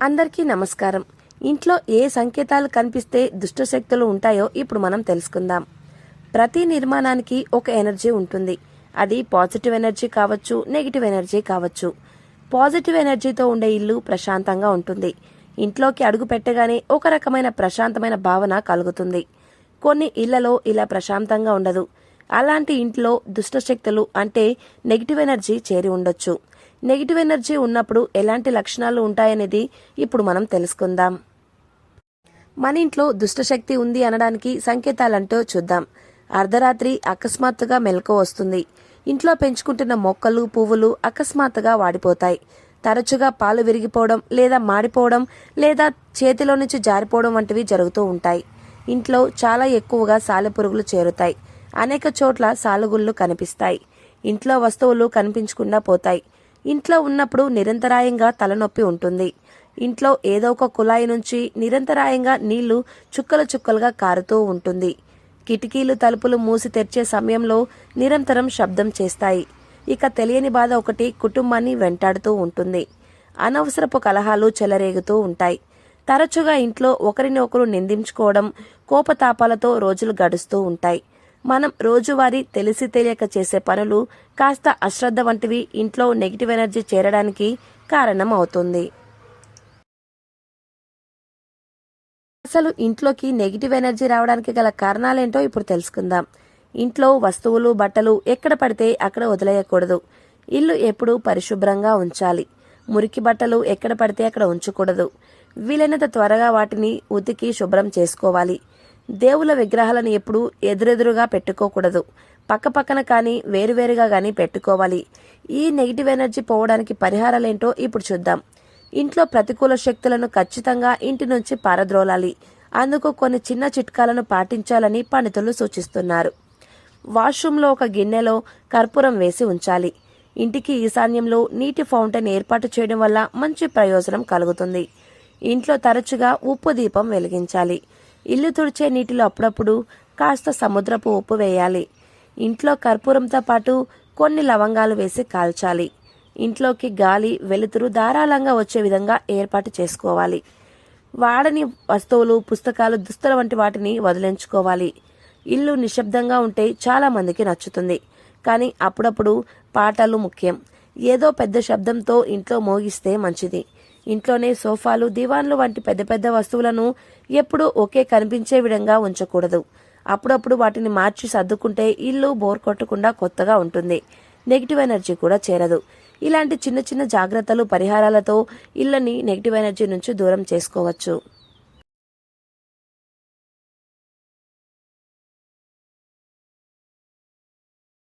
అందరికీ నమస్కారం. ఇంట్లో ఏ సంకేతాలు కనిపిస్తే దుష్టశక్తులు ఉంటాయో ఇప్పుడు మనం తెలుసుకుందాం. ప్రతి నిర్మాణానికి ఒక ఎనర్జీ ఉంటుంది. అది పాజిటివ్ ఎనర్జీ కావచ్చు, నెగిటివ్ ఎనర్జీ కావచ్చు. పాజిటివ్ ఎనర్జీతో ఉండే ఇల్లు ప్రశాంతంగా ఉంటుంది. ఇంట్లోకి అడుగు పెట్టగానే ఒక రకమైన ప్రశాంతమైన భావన కలుగుతుంది. కొన్ని ఇళ్లలో ఇలా ప్రశాంతంగా ఉండదు. అలాంటి ఇంట్లో దుష్టశక్తులు అంటే నెగిటివ్ ఎనర్జీ చేరి ఉండొచ్చు. నెగిటివ్ ఎనర్జీ ఉన్నప్పుడు ఎలాంటి లక్షణాలు ఉంటాయనేది ఇప్పుడు మనం తెలుసుకుందాం. మన ఇంట్లో దుష్టశక్తి ఉంది అనడానికి సంకేతాలంటూ చూద్దాం. అర్ధరాత్రి అకస్మాత్తుగా మెలకువ వస్తుంది. ఇంట్లో పెంచుకుంటున్న మొక్కలు, పువ్వులు అకస్మాత్తుగా వాడిపోతాయి. తరచుగా పాలు విరిగిపోవడం లేదా మాడిపోవడం లేదా చేతిలో నుంచి జారిపోవడం వంటివి జరుగుతూ ఉంటాయి. ఇంట్లో చాలా ఎక్కువగా సాలెపురుగులు చేరుతాయి. అనేక చోట్ల సాలుగుళ్ళు కనిపిస్తాయి. ఇంట్లో వస్తువులు కనిపించకుండా పోతాయి. ఇంట్లో ఉన్నప్పుడు నిరంతరాయంగా తలనొప్పి ఉంటుంది. ఇంట్లో ఏదో ఒక కుళాయి నుంచి నిరంతరాయంగా నీళ్లు చుక్కలు చుక్కలుగా కారుతూ ఉంటుంది. కిటికీలు, తలుపులు మూసి తెరిచే సమయంలో నిరంతరం శబ్దం చేస్తాయి. ఇక తెలియని బాధ ఒకటి కుటుంబాన్ని వెంటాడుతూ ఉంటుంది. అనవసరపు కలహాలు చెలరేగుతూ ఉంటాయి. తరచుగా ఇంట్లో ఒకరిని ఒకరు నిందించుకోవడం, కోపతాపాలతో రోజులు గడుస్తూ ఉంటాయి. మనం రోజువారీ తెలిసి తెలియక చేసే పనులు కాస్త అశ్రద్ధ వంటివి ఇంట్లో నెగిటివ్ ఎనర్జీ చేరడానికి కారణం అవుతుంది. అసలు ఇంట్లోకి నెగిటివ్ ఎనర్జీ రావడానికి గల కారణాలేంటో ఇప్పుడు తెలుసుకుందాం. ఇంట్లో వస్తువులు, బట్టలు ఎక్కడ పడితే అక్కడ వదిలేయకూడదు. ఇల్లు ఎప్పుడూ పరిశుభ్రంగా ఉంచాలి. మురికి బట్టలు ఎక్కడ పడితే అక్కడ ఉంచకూడదు. వీలైనంత త్వరగా వాటిని ఉతికి శుభ్రం చేసుకోవాలి. దేవుల విగ్రహాలను ఎప్పుడూ ఎదురెదురుగా పెట్టుకోకూడదు. పక్కపక్కన కానీ వేరువేరుగా కానీ పెట్టుకోవాలి. ఈ నెగిటివ్ ఎనర్జీ పోవడానికి పరిహారాలేంటో ఇప్పుడు చూద్దాం. ఇంట్లో ప్రతికూల శక్తులను ఖచ్చితంగా ఇంటి నుంచి పారద్రోలాలి. అందుకు కొన్ని చిన్న చిట్కాలను పాటించాలని పండితులు సూచిస్తున్నారు. వాష్రూమ్లో ఒక గిన్నెలో కర్పూరం వేసి ఉంచాలి. ఇంటికి ఈశాన్యంలో నీటి ఫౌంటైన్ ఏర్పాటు చేయడం వల్ల మంచి ప్రయోజనం కలుగుతుంది. ఇంట్లో తరచుగా ఉప్పు దీపం వెలిగించాలి. ఇల్లు తుడిచే నీటిలో అప్పుడప్పుడు కాస్త సముద్రపు ఉప్పు వేయాలి. ఇంట్లో కర్పూరంతో పాటు కొన్ని లవంగాలు వేసి కాల్చాలి. ఇంట్లోకి గాలి, వెలుతురు ధారాళంగా వచ్చే విధంగా ఏర్పాటు చేసుకోవాలి. వాడని వస్తువులు, పుస్తకాలు, దుస్తుల వంటి వాటిని వదిలించుకోవాలి. ఇల్లు నిశ్శబ్దంగా ఉంటే చాలా మందికి నచ్చుతుంది. కానీ అప్పుడప్పుడు పాటలు ముఖ్యం. ఏదో పెద్ద శబ్దంతో ఇంట్లో మోగిస్తే మంచిది. ఇంట్లోనే సోఫాలు, దివాన్లు వంటి పెద్ద పెద్ద వస్తువులను ఎప్పుడూ ఒకే కనిపించే విధంగా ఉంచకూడదు. అప్పుడప్పుడు వాటిని మార్చి సర్దుకుంటే ఇల్లు బోర్ కొట్టకుండా కొత్తగా ఉంటుంది. నెగిటివ్ ఎనర్జీ కూడా చేరదు. ఇలాంటి చిన్న చిన్న జాగ్రత్తలు, పరిహారాలతో ఇళ్ళని నెగిటివ్ ఎనర్జీ నుంచి దూరం చేసుకోవచ్చు.